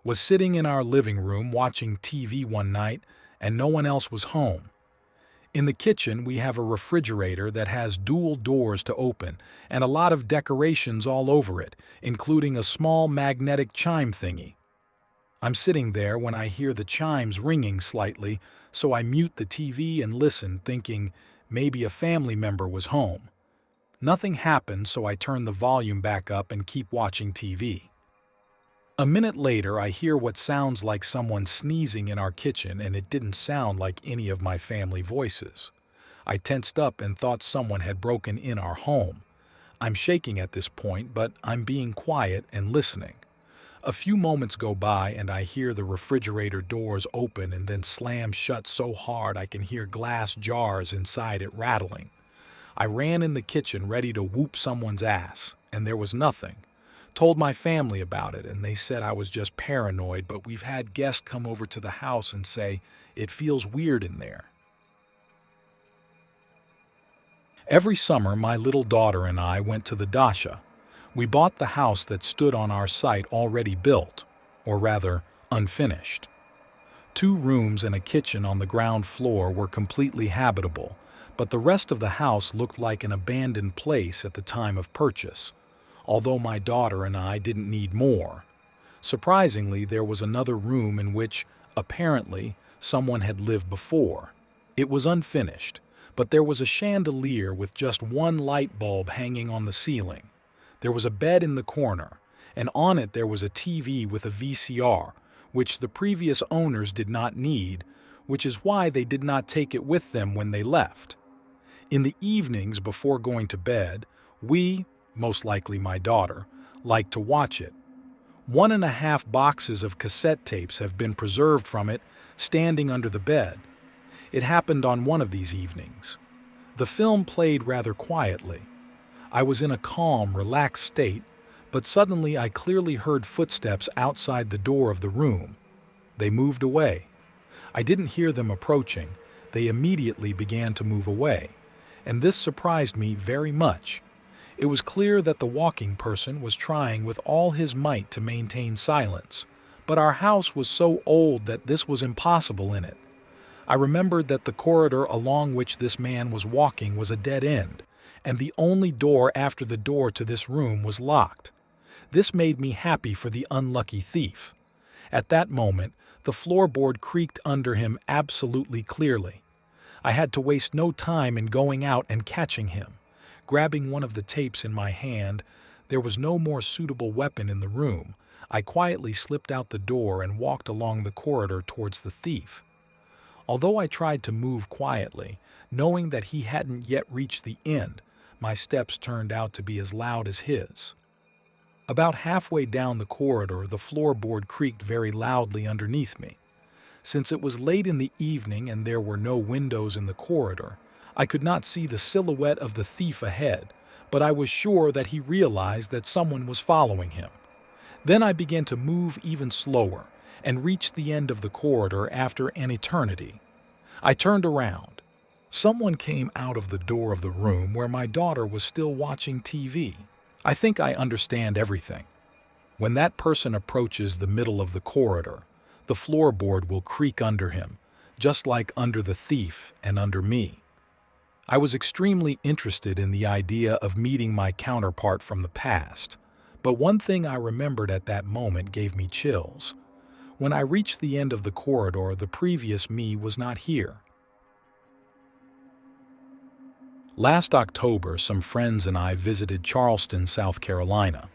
Was sitting in our living room watching TV one night, and no one else was home. In the kitchen, we have a refrigerator that has dual doors to open and a lot of decorations all over it, including a small magnetic chime thingy. I'm sitting there when I hear the chimes ringing slightly, so I mute the TV and listen, thinking maybe a family member was home. Nothing happened, so I turn the volume back up and keep watching TV. A minute later, I hear what sounds like someone sneezing in our kitchen, and it didn't sound like any of my family voices. I tensed up and thought someone had broken in our home. I'm shaking at this point, but I'm being quiet and listening. A few moments go by and I hear the refrigerator doors open and then slam shut so hard I can hear glass jars inside it rattling. I ran in the kitchen ready to whoop someone's ass, and there was nothing. Told my family about it, and they said I was just paranoid, but we've had guests come over to the house and say it feels weird in there. Every summer, my little daughter and I went to the dacha. We bought the house that stood on our site already built, or rather, unfinished. 2 rooms and a kitchen on the ground floor were completely habitable, but the rest of the house looked like an abandoned place at the time of purchase. Although my daughter and I didn't need more. Surprisingly, there was another room in which, apparently, someone had lived before. It was unfinished, but there was a chandelier with just one light bulb hanging on the ceiling. There was a bed in the corner, and on it there was a TV with a VCR, which the previous owners did not need, which is why they did not take it with them when they left. In the evenings before going to bed, we, most likely my daughter, liked to watch it. 1.5 boxes of cassette tapes have been preserved from it, standing under the bed. It happened on one of these evenings. The film played rather quietly. I was in a calm, relaxed state, but suddenly I clearly heard footsteps outside the door of the room. They moved away. I didn't hear them approaching. They immediately began to move away, and this surprised me very much. It was clear that the walking person was trying with all his might to maintain silence, but our house was so old that this was impossible in it. I remembered that the corridor along which this man was walking was a dead end, and the only door after the door to this room was locked. This made me happy for the unlucky thief. At that moment, the floorboard creaked under him absolutely clearly. I had to waste no time in going out and catching him. Grabbing one of the tapes in my hand, there was no more suitable weapon in the room. I quietly slipped out the door and walked along the corridor towards the thief. Although I tried to move quietly, knowing that he hadn't yet reached the end, my steps turned out to be as loud as his. About halfway down the corridor, the floorboard creaked very loudly underneath me. Since it was late in the evening and there were no windows in the corridor, I could not see the silhouette of the thief ahead, but I was sure that he realized that someone was following him. Then I began to move even slower and reached the end of the corridor after an eternity. I turned around. Someone came out of the door of the room where my daughter was still watching TV. I think I understand everything. When that person approaches the middle of the corridor, the floorboard will creak under him, just like under the thief and under me. I was extremely interested in the idea of meeting my counterpart from the past, but one thing I remembered at that moment gave me chills. When I reached the end of the corridor, the previous me was not here. Last October, some friends and I visited Charleston, South Carolina.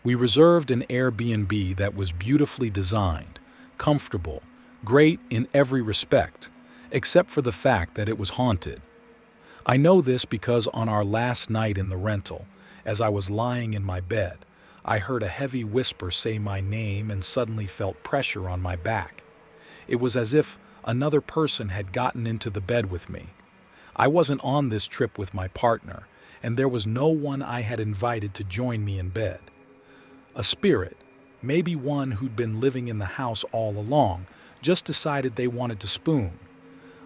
We reserved an Airbnb that was beautifully designed, comfortable, great in every respect, except for the fact that it was haunted. I know this because on our last night in the rental, as I was lying in my bed, I heard a heavy whisper say my name and suddenly felt pressure on my back. It was as if another person had gotten into the bed with me. I wasn't on this trip with my partner, and there was no one I had invited to join me in bed. A spirit, maybe one who'd been living in the house all along, just decided they wanted to spoon.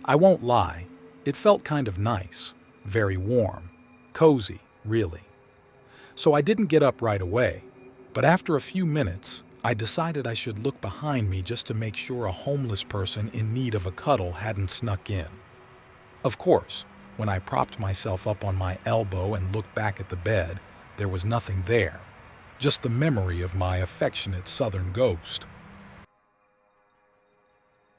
I won't lie, it felt kind of nice, very warm, cozy, really. So I didn't get up right away, but after a few minutes, I decided I should look behind me just to make sure a homeless person in need of a cuddle hadn't snuck in. Of course, when I propped myself up on my elbow and looked back at the bed, there was nothing there, just the memory of my affectionate southern ghost.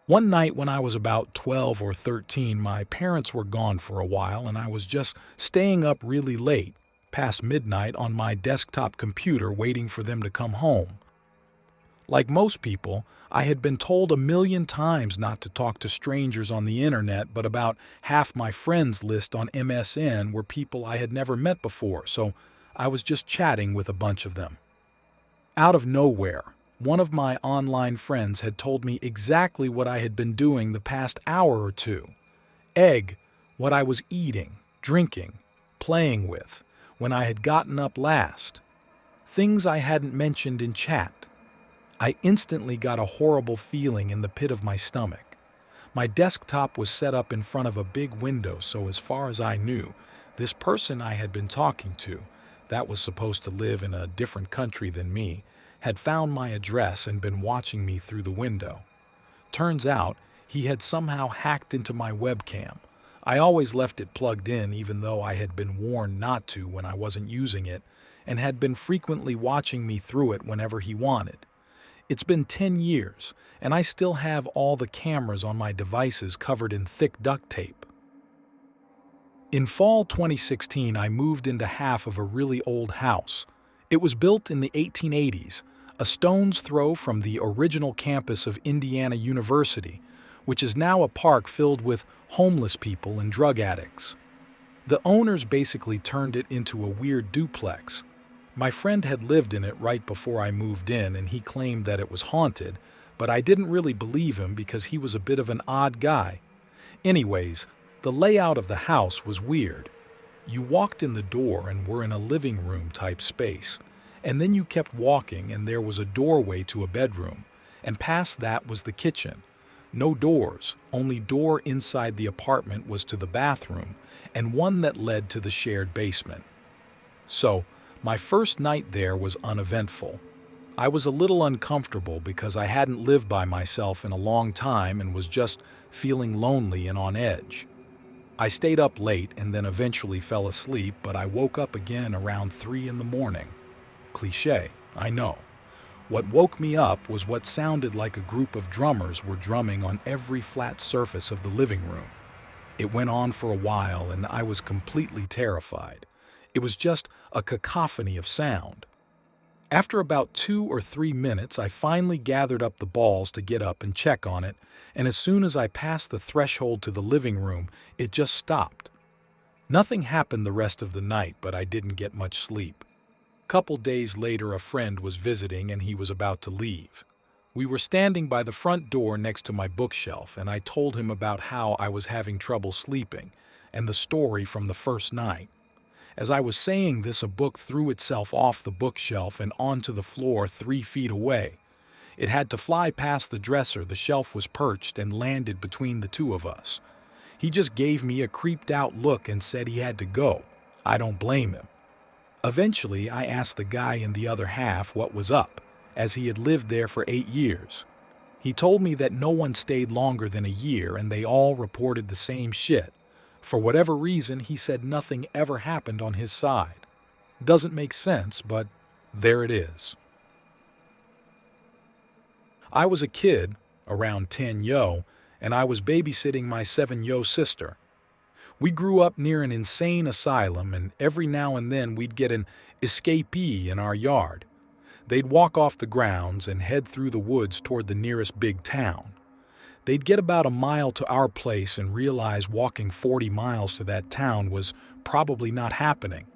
One night when I was about 12 or 13, my parents were gone for a while and I was just staying up really late, past midnight on my desktop computer waiting for them to come home. Like most people, I had been told a million times not to talk to strangers on the internet, but about half my friends list on MSN were people I had never met before, so I was just chatting with a bunch of them. Out of nowhere, one of my online friends had told me exactly what I had been doing the past hour or two. What I was eating, drinking, playing with, when I had gotten up last. Things I hadn't mentioned in chat. I instantly got a horrible feeling in the pit of my stomach. My desktop was set up in front of a big window, so as far as I knew, this person I had been talking to, that was supposed to live in a different country than me, had found my address and been watching me through the window. Turns out, he had somehow hacked into my webcam. I always left it plugged in even though I had been warned not to when I wasn't using it, and had been frequently watching me through it whenever he wanted. It's been 10 years, and I still have all the cameras on my devices covered in thick duct tape. In fall 2016, I moved into half of a really old house. It was built in the 1880s, a stone's throw from the original campus of Indiana University, which is now a park filled with homeless people and drug addicts. The owners basically turned it into a weird duplex. My friend had lived in it right before I moved in, and he claimed that it was haunted, but I didn't really believe him because he was a bit of an odd guy. Anyways, the layout of the house was weird. You walked in the door and were in a living room type space, and then you kept walking and there was a doorway to a bedroom, and past that was the kitchen. No doors, only door inside the apartment was to the bathroom, and one that led to the shared basement. So, my first night there was uneventful. I was a little uncomfortable because I hadn't lived by myself in a long time and was just feeling lonely and on edge. I stayed up late and then eventually fell asleep, but I woke up again around 3 in the morning. Cliché, I know. What woke me up was what sounded like a group of drummers were drumming on every flat surface of the living room. It went on for a while and I was completely terrified. It was just a cacophony of sound. After about 2 or 3 minutes, I finally gathered up the balls to get up and check on it, and as soon as I passed the threshold to the living room, it just stopped. Nothing happened the rest of the night, but I didn't get much sleep. Couple days later, a friend was visiting and he was about to leave. We were standing by the front door next to my bookshelf, and I told him about how I was having trouble sleeping and the story from the first night. As I was saying this, a book threw itself off the bookshelf and onto the floor 3 feet away. It had to fly past the dresser the shelf was perched and landed between the two of us. He just gave me a creeped out look and said he had to go. I don't blame him. Eventually, I asked the guy in the other half what was up, as he had lived there for 8 years. He told me that no one stayed longer than a year and they all reported the same shit. For whatever reason, he said nothing ever happened on his side. Doesn't make sense, but there it is. I was a kid, around 10 yo, and I was babysitting my 7 yo sister. We grew up near an insane asylum, and every now and then we'd get an escapee in our yard. They'd walk off the grounds and head through the woods toward the nearest big town. They'd get about a mile to our place and realize walking 40 miles to that town was probably not happening.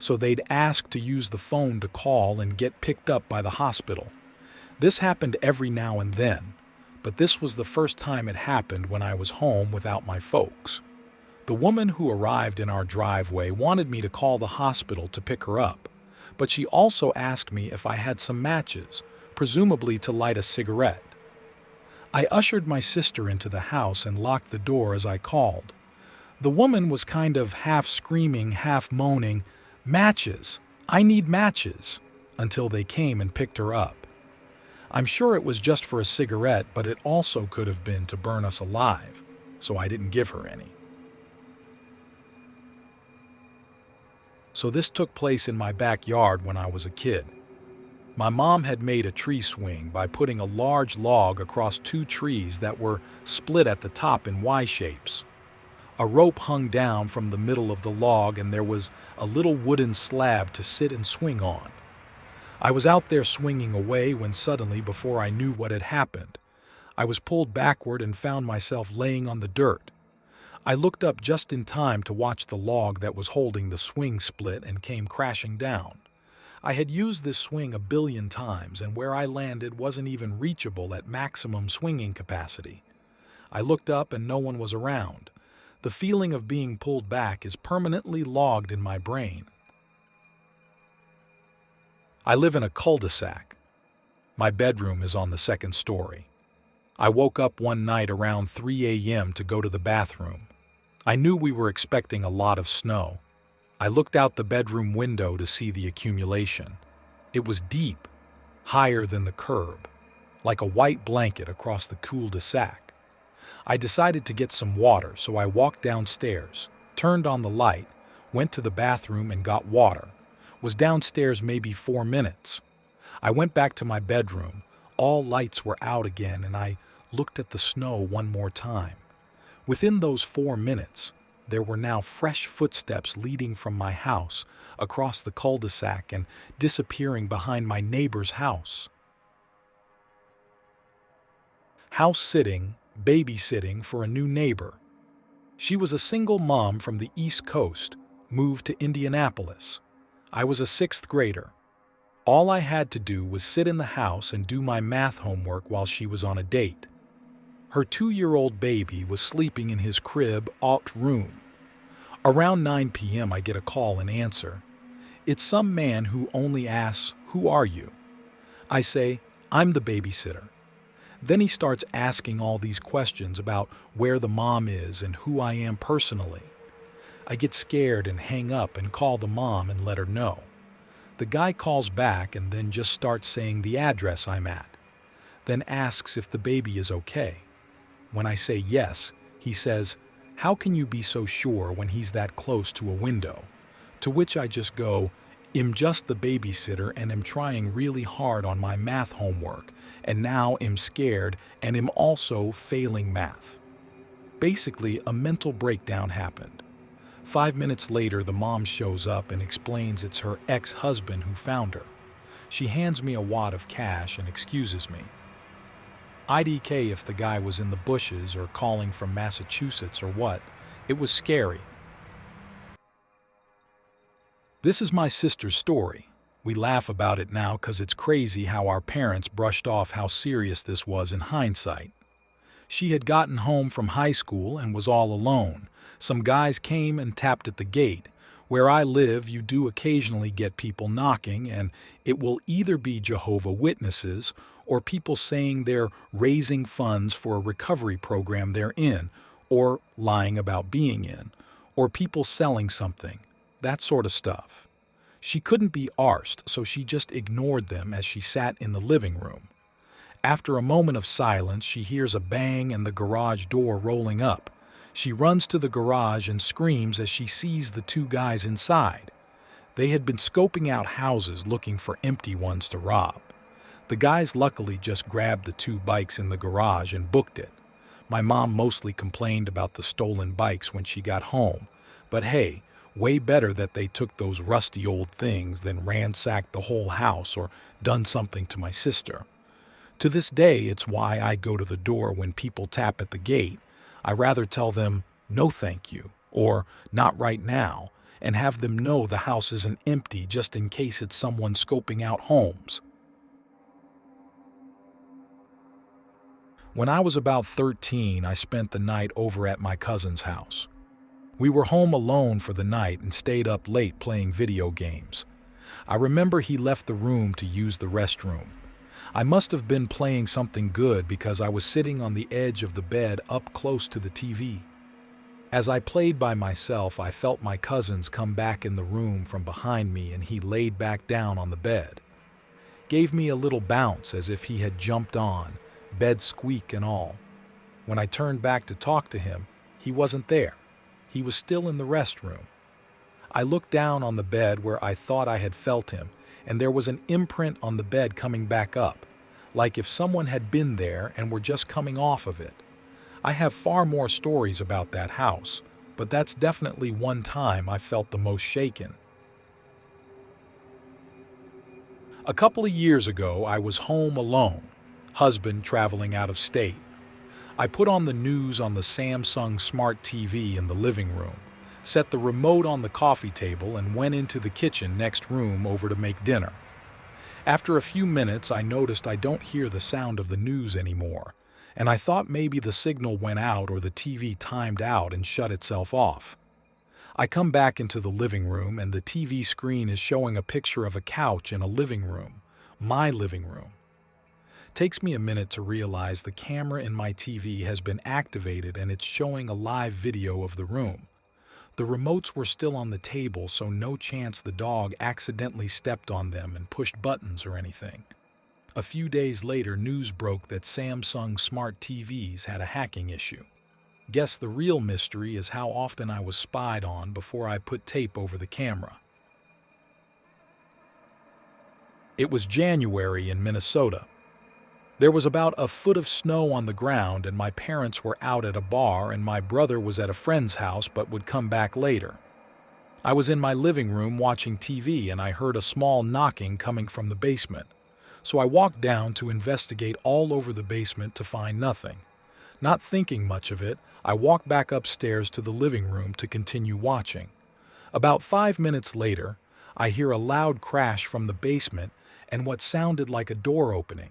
So they'd ask to use the phone to call and get picked up by the hospital. This happened every now and then, but this was the first time it happened when I was home without my folks. The woman who arrived in our driveway wanted me to call the hospital to pick her up, but she also asked me if I had some matches, presumably to light a cigarette. I ushered my sister into the house and locked the door as I called. The woman was kind of half screaming, half moaning, "Matches! I need matches!" until they came and picked her up. I'm sure it was just for a cigarette, but it also could have been to burn us alive, so I didn't give her any. So this took place in my backyard when I was a kid. My mom had made a tree swing by putting a large log across two trees that were split at the top in Y shapes. A rope hung down from the middle of the log, and there was a little wooden slab to sit and swing on. I was out there swinging away when suddenly, before I knew what had happened, I was pulled backward and found myself laying on the dirt. I looked up just in time to watch the log that was holding the swing split and came crashing down. I had used this swing 1,000,000,000 times, and where I landed wasn't even reachable at maximum swinging capacity. I looked up and no one was around. The feeling of being pulled back is permanently logged in my brain. I live in a cul-de-sac. My bedroom is on the second story. I woke up one night around 3 a.m. to go to the bathroom. I knew we were expecting a lot of snow. I looked out the bedroom window to see the accumulation. It was deep, higher than the curb, like a white blanket across the cul-de-sac. I decided to get some water, so I walked downstairs, turned on the light, went to the bathroom and got water. Was downstairs maybe 4 minutes. I went back to my bedroom. All lights were out again, and I looked at the snow one more time. Within those 4 minutes, there were now fresh footsteps leading from my house across the cul-de-sac and disappearing behind my neighbor's house. House sitting, babysitting for a new neighbor. She was a single mom from the East Coast, moved to Indianapolis. I was a 6th grader. All I had to do was sit in the house and do my math homework while she was on a date. Her 2-year-old baby was sleeping in his crib out room. Around 9 p.m. I get a call and answer. It's some man who only asks, "Who are you?" I say, "I'm the babysitter." Then he starts asking all these questions about where the mom is and who I am personally. I get scared and hang up and call the mom and let her know. The guy calls back and then just starts saying the address I'm at, then asks if the baby is okay. When I say yes, he says, "How can you be so sure when he's that close to a window?" To which I just go, "I'm just the babysitter and am trying really hard on my math homework, and now am scared and am also failing math." Basically, a mental breakdown happened. 5 minutes later, the mom shows up and explains it's her ex-husband who found her. She hands me a wad of cash and excuses me. IDK if the guy was in the bushes or calling from Massachusetts or what. It was scary. This is my sister's story. We laugh about it now because it's crazy how our parents brushed off how serious this was in hindsight. She had gotten home from high school and was all alone. Some guys came and tapped at the gate. Where I live, you do occasionally get people knocking, and it will either be Jehovah's Witnesses or people saying they're raising funds for a recovery program they're in, or lying about being in, or people selling something, that sort of stuff. She couldn't be arsed, so she just ignored them as she sat in the living room. After a moment of silence, she hears a bang and the garage door rolling up. She runs to the garage and screams as she sees the 2 guys inside. They had been scoping out houses looking for empty ones to rob. The guys luckily just grabbed the 2 bikes in the garage and booked it. My mom mostly complained about the stolen bikes when she got home, but hey, way better that they took those rusty old things than ransacked the whole house or done something to my sister. To this day, it's why I go to the door when people tap at the gate. I rather tell them, "No thank you," or "Not right now," and have them know the house isn't empty just in case it's someone scoping out homes. When I was about 13, I spent the night over at my cousin's house. We were home alone for the night and stayed up late playing video games. I remember he left the room to use the restroom. I must have been playing something good because I was sitting on the edge of the bed up close to the TV. As I played by myself, I felt my cousins come back in the room from behind me and he laid back down on the bed. Gave me a little bounce as if he had jumped on, bed squeak and all. When I turned back to talk to him, he wasn't there. He was still in the restroom. I looked down on the bed where I thought I had felt him, and there was an imprint on the bed coming back up, like if someone had been there and were just coming off of it. I have far more stories about that house, but that's definitely one time I felt the most shaken. A couple of years ago, I was home alone, husband traveling out of state. I put on the news on the Samsung Smart TV in the living room, set the remote on the coffee table, and went into the kitchen next room over to make dinner. After a few minutes, I noticed I don't hear the sound of the news anymore, and I thought maybe the signal went out or the TV timed out and shut itself off. I come back into the living room, and the TV screen is showing a picture of a couch in a living room, my living room. Takes me a minute to realize the camera in my TV has been activated and it's showing a live video of the room. The remotes were still on the table, so no chance the dog accidentally stepped on them and pushed buttons or anything. A few days later, news broke that Samsung Smart TVs had a hacking issue. Guess the real mystery is how often I was spied on before I put tape over the camera. It was January in Minnesota. There was about a foot of snow on the ground, and my parents were out at a bar, and my brother was at a friend's house but would come back later. I was in my living room watching TV, and I heard a small knocking coming from the basement. So I walked down to investigate all over the basement to find nothing. Not thinking much of it, I walked back upstairs to the living room to continue watching. About 5 minutes later, I hear a loud crash from the basement and what sounded like a door opening.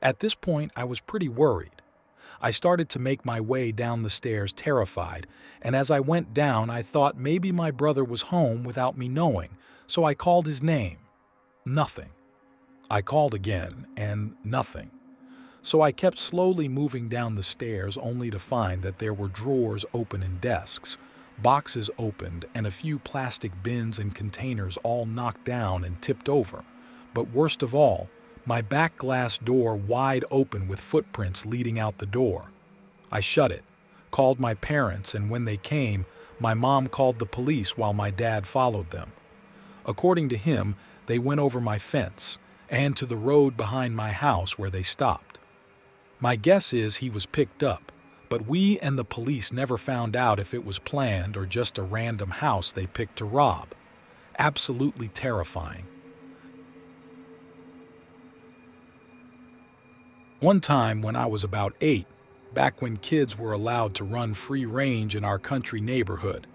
At this point, I was pretty worried. I started to make my way down the stairs terrified, and as I went down, I thought maybe my brother was home without me knowing, so I called his name. Nothing. I called again, and nothing. So I kept slowly moving down the stairs only to find that there were drawers open in desks, boxes opened, and a few plastic bins and containers all knocked down and tipped over. But worst of all, my back glass door wide open with footprints leading out the door. I shut it, called my parents, and when they came, my mom called the police while my dad followed them. According to him, they went over my fence and to the road behind my house where they stopped. My guess is he was picked up, but we and the police never found out if it was planned or just a random house they picked to rob. Absolutely terrifying. One time when I was about 8, back when kids were allowed to run free range in our country neighborhood,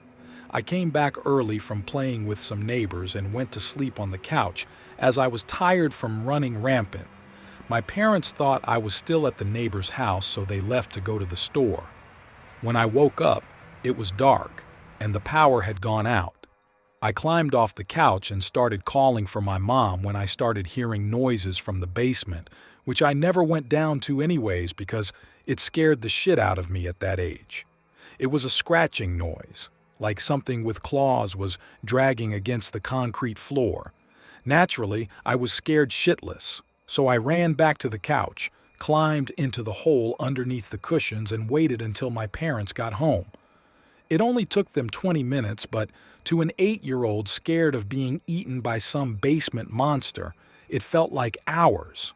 I came back early from playing with some neighbors and went to sleep on the couch as I was tired from running rampant. My parents thought I was still at the neighbor's house, so they left to go to the store. When I woke up, it was dark, and the power had gone out. I climbed off the couch and started calling for my mom when I started hearing noises from the basement, which I never went down to anyways because it scared the shit out of me at that age. It was a scratching noise, like something with claws was dragging against the concrete floor. Naturally, I was scared shitless. So I ran back to the couch, climbed into the hole underneath the cushions, and waited until my parents got home. It only took them 20 minutes, but to an 8-year-old scared of being eaten by some basement monster, it felt like hours.